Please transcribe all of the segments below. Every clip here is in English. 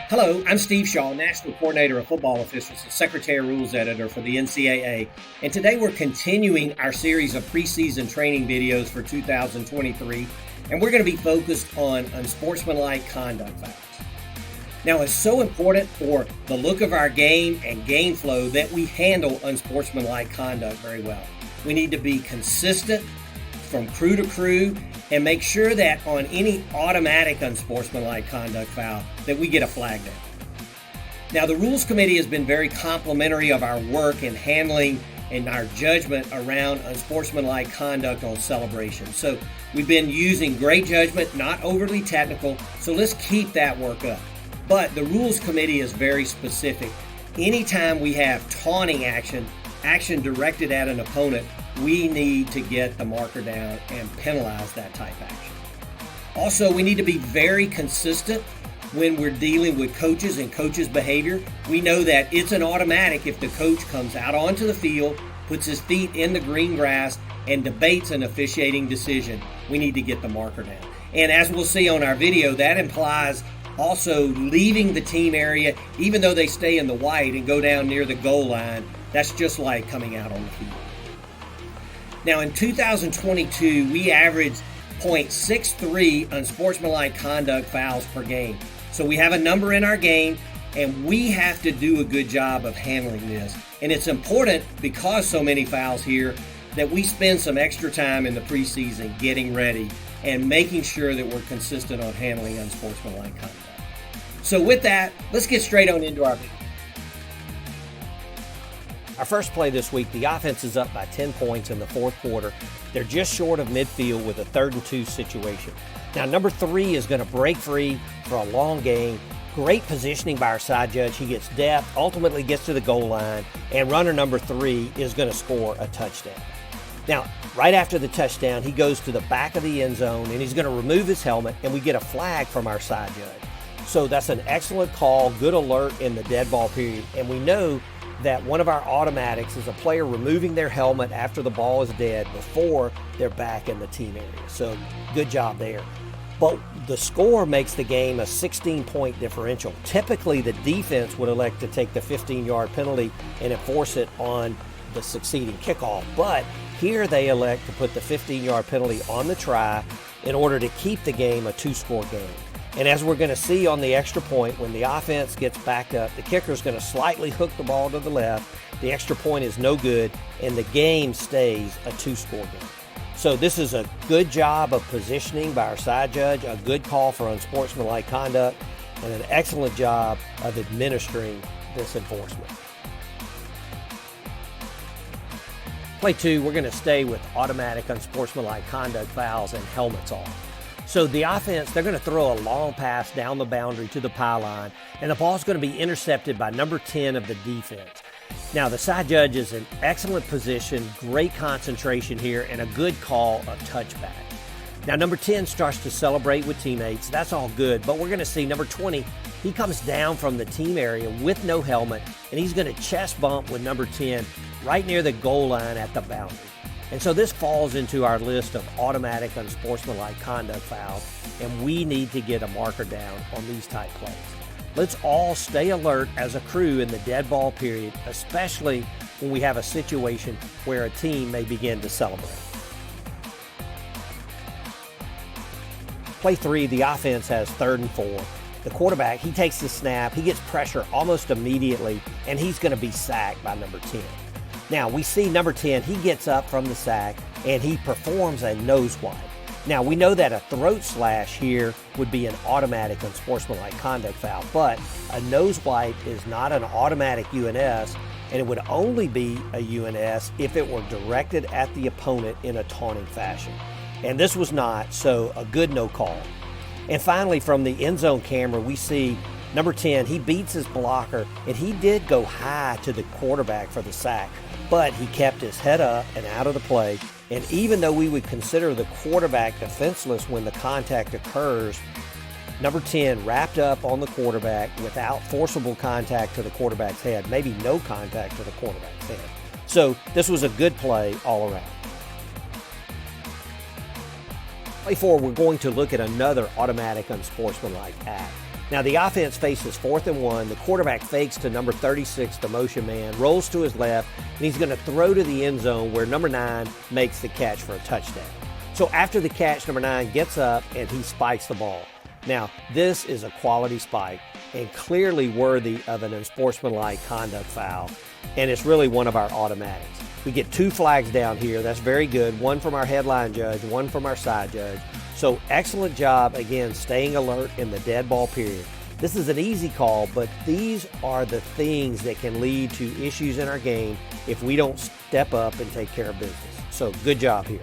Hello, I'm Steve Shaw, National Coordinator of Football Officials and Secretary of Rules Editor for the NCAA. And today we're continuing our series of preseason training videos for 2023, and we're going to be focused on unsportsmanlike conduct fouls. Now, it's so important for the look of our game and game flow that we handle unsportsmanlike conduct very well. We need to be consistent from crew to crew and make sure that on any automatic unsportsmanlike conduct foul that we get a flag down. Now, the Rules Committee has been very complimentary of our work in handling and our judgment around unsportsmanlike conduct on celebration. So we've been using great judgment, not overly technical, so let's keep that work up. But the Rules Committee is very specific. Anytime we have taunting action directed at an opponent, we need to get the marker down and penalize that type action. Also, we need to be very consistent when we're dealing with coaches and coaches' behavior. We know that it's an automatic if the coach comes out onto the field, puts his feet in the green grass, and debates an officiating decision. We need to get the marker down. And as we'll see on our video, that implies also leaving the team area, even though they stay in the white and go down near the goal line. That's just like coming out on the field. Now, in 2022, we averaged 0.63 unsportsmanlike conduct fouls per game. So we have a number in our game, and we have to do a good job of handling this. And it's important, because so many fouls here, that we spend some extra time in the preseason getting ready and making sure that we're consistent on handling unsportsmanlike conduct. So with that, let's get straight on into our video. Our first play this week, the offense is up by 10 points in the fourth quarter. They're just short of midfield with a 3rd and 2 situation. Now, number 3 is going to break free for a long gain. Great positioning by our side judge. He gets depth, ultimately gets to the goal line, and runner number 3 is going to score a touchdown. Now, right after the touchdown, he goes to the back of the end zone, and he's going to remove his helmet, and we get a flag from our side judge. So that's an excellent call, good alert in the dead ball period, and we know that one of our automatics is a player removing their helmet after the ball is dead before they're back in the team area. So good job there. But the score makes the game a 16-point differential. Typically, the defense would elect to take the 15-yard penalty and enforce it on the succeeding kickoff. But here they elect to put the 15-yard penalty on the try in order to keep the game a 2-score game. And as we're going to see on the extra point, when the offense gets back up, the kicker's going to slightly hook the ball to the left. The extra point is no good, and the game stays a 2-score game. So this is a good job of positioning by our side judge, a good call for unsportsmanlike conduct, and an excellent job of administering this enforcement. Play 2, we're going to stay with automatic unsportsmanlike conduct fouls and helmets off. So the offense, they're going to throw a long pass down the boundary to the pylon, and the ball's going to be intercepted by number 10 of the defense. Now, the side judge is in excellent position, great concentration here, and a good call of touchback. Now, number 10 starts to celebrate with teammates. That's all good, but we're going to see number 20, he comes down from the team area with no helmet, and he's going to chest bump with number 10 right near the goal line at the boundary. And so this falls into our list of automatic unsportsmanlike conduct fouls, and we need to get a marker down on these type plays. Let's all stay alert as a crew in the dead ball period, especially when we have a situation where a team may begin to celebrate. Play 3, the offense has 3rd and 4. The quarterback, he takes the snap, he gets pressure almost immediately, and he's going to be sacked by number 10. Now, we see number 10, he gets up from the sack, and he performs a nose wipe. Now, we know that a throat slash here would be an automatic unsportsmanlike conduct foul, but a nose wipe is not an automatic UNS, and it would only be a UNS if it were directed at the opponent in a taunting fashion. And this was not, so a good no call. And finally, from the end zone camera, we see number 10, he beats his blocker, and he did go high to the quarterback for the sack, but he kept his head up and out of the play. And even though we would consider the quarterback defenseless when the contact occurs, number 10 wrapped up on the quarterback without forcible contact to the quarterback's head, maybe no contact to the quarterback's head. So this was a good play all around. Play 4, we're going to look at another automatic unsportsmanlike act. Now the offense faces 4th and 1. The quarterback fakes to number 36, the motion man, rolls to his left, and he's going to throw to the end zone where number 9 makes the catch for a touchdown. So after the catch, number 9 gets up and he spikes the ball. Now, this is a quality spike and clearly worthy of an unsportsmanlike conduct foul, and it's really one of our automatics. We get 2 flags down here. That's very good. One from our headline judge, one from our side judge. So excellent job, again, staying alert in the dead ball period. This is an easy call, but these are the things that can lead to issues in our game if we don't step up and take care of business. So good job here.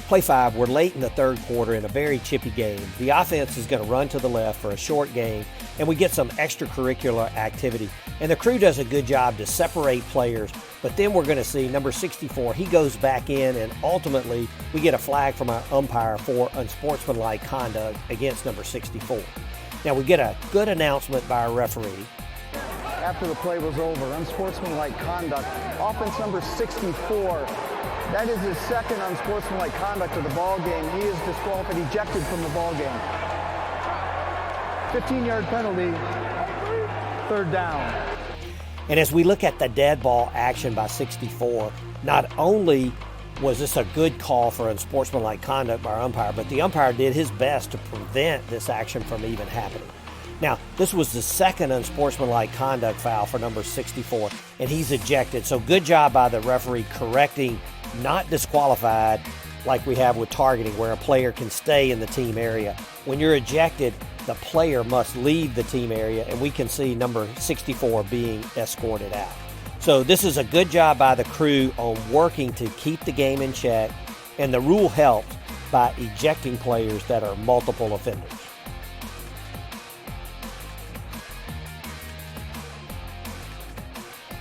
Play 5, we're late in the third quarter in a very chippy game. The offense is going to run to the left for a short gain, and we get some extracurricular activity. And the crew does a good job to separate players, but then we're going to see number 64, he goes back in, and ultimately we get a flag from our umpire for unsportsmanlike conduct against number 64. Now we get a good announcement by our referee. After the play was over, unsportsmanlike conduct, offense number 64. That is his second unsportsmanlike conduct of the ball game. He is disqualified, ejected from the ball game. 15-yard penalty, 3rd down. And as we look at the dead ball action by 64, not only was this a good call for unsportsmanlike conduct by our umpire, but the umpire did his best to prevent this action from even happening. Now, this was the second unsportsmanlike conduct foul for number 64, and he's ejected. So good job by the referee correcting, not disqualified like we have with targeting, where a player can stay in the team area. When you're ejected, the player must leave the team area, and we can see number 64 being escorted out. So this is a good job by the crew on working to keep the game in check, and the rule helps by ejecting players that are multiple offenders.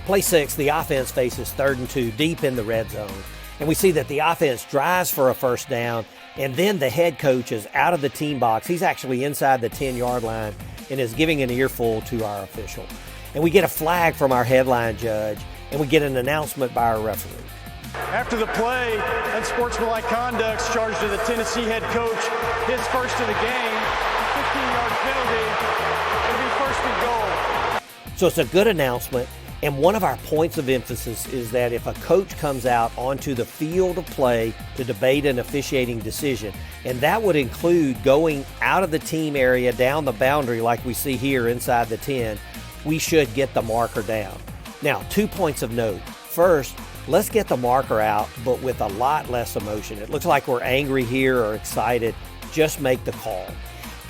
Play 6, the offense faces 3rd and 2 deep in the red zone. And we see that the offense drives for a first down, and then the head coach is out of the team box. He's actually inside the 10-yard line and is giving an earful to our official. And we get a flag from our headline judge, and we get an announcement by our referee. After the play, unsportsmanlike conduct charged to the Tennessee head coach, his first of the game, 15-yard penalty, it'll be 1st and goal. So it's a good announcement. And one of our points of emphasis is that if a coach comes out onto the field of play to debate an officiating decision, and that would include going out of the team area down the boundary like we see here inside the 10, we should get the marker down. Now, 2 points of note. First, let's get the marker out, but with a lot less emotion. It looks like we're angry here or excited. Just make the call.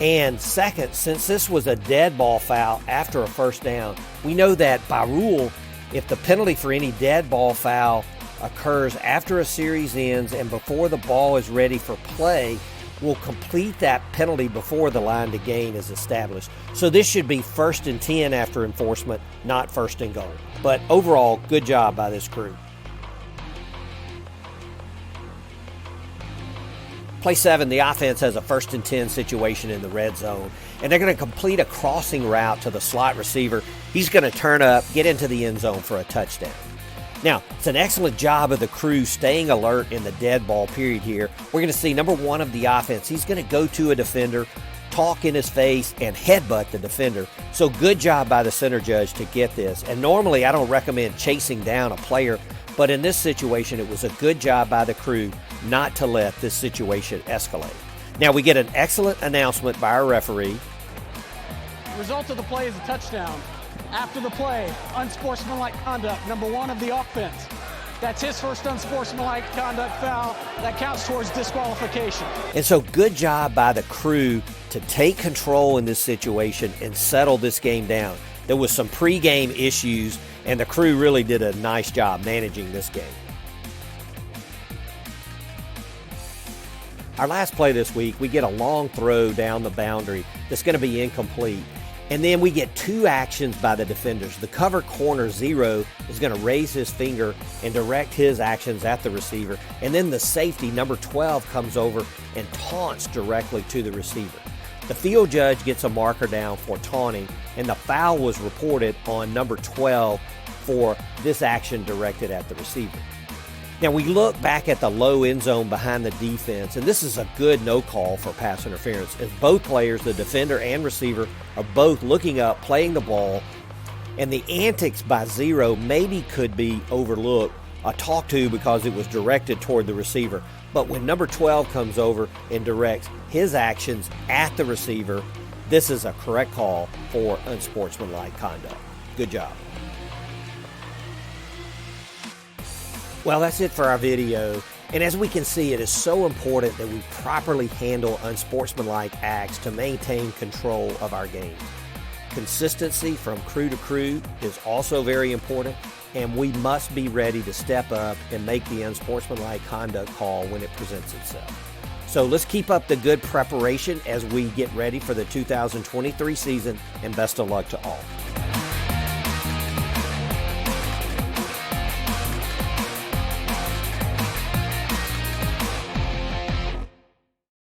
And second, since this was a dead ball foul after a first down, we know that by rule, if the penalty for any dead ball foul occurs after a series ends and before the ball is ready for play, we'll complete that penalty before the line to gain is established. So this should be 1st and 10 after enforcement, not 1st and goal. But overall, good job by this crew. Play 7, the offense has a 1st and 10 situation in the red zone, and they're going to complete a crossing route to the slot receiver. He's going to turn up, get into the end zone for a touchdown. Now, it's an excellent job of the crew staying alert in the dead ball period here. We're going to see number 1 of the offense. He's going to go to a defender, talk in his face, and headbutt the defender. So good job by the center judge to get this. And normally I don't recommend chasing down a player, but in this situation it was a good job by the crew not to let this situation escalate. Now we get an excellent announcement by our referee. The result of the play is a touchdown. After the play, unsportsmanlike conduct, number 1 of the offense. That's his first unsportsmanlike conduct foul. That counts towards disqualification. And so good job by the crew to take control in this situation and settle this game down. There was some pre-game issues, and the crew really did a nice job managing this game. Our last play this week, we get a long throw down the boundary that's going to be incomplete. And then we get 2 actions by the defenders. The cover corner 0 is going to raise his finger and direct his actions at the receiver. And then the safety, number 12, comes over and taunts directly to the receiver. The field judge gets a marker down for taunting, and the foul was reported on number 12 for this action directed at the receiver. Now we look back at the low end zone behind the defense, and this is a good no call for pass interference, as both players, the defender and receiver, are both looking up, playing the ball, and the antics by Zero maybe could be overlooked, talked to because it was directed toward the receiver. But when number 12 comes over and directs his actions at the receiver, this is a correct call for unsportsmanlike conduct. Good job. Well, that's it for our video. And as we can see, it is so important that we properly handle unsportsmanlike acts to maintain control of our game. Consistency from crew to crew is also very important, and we must be ready to step up and make the unsportsmanlike conduct call when it presents itself. So let's keep up the good preparation as we get ready for the 2023 season, and best of luck to all.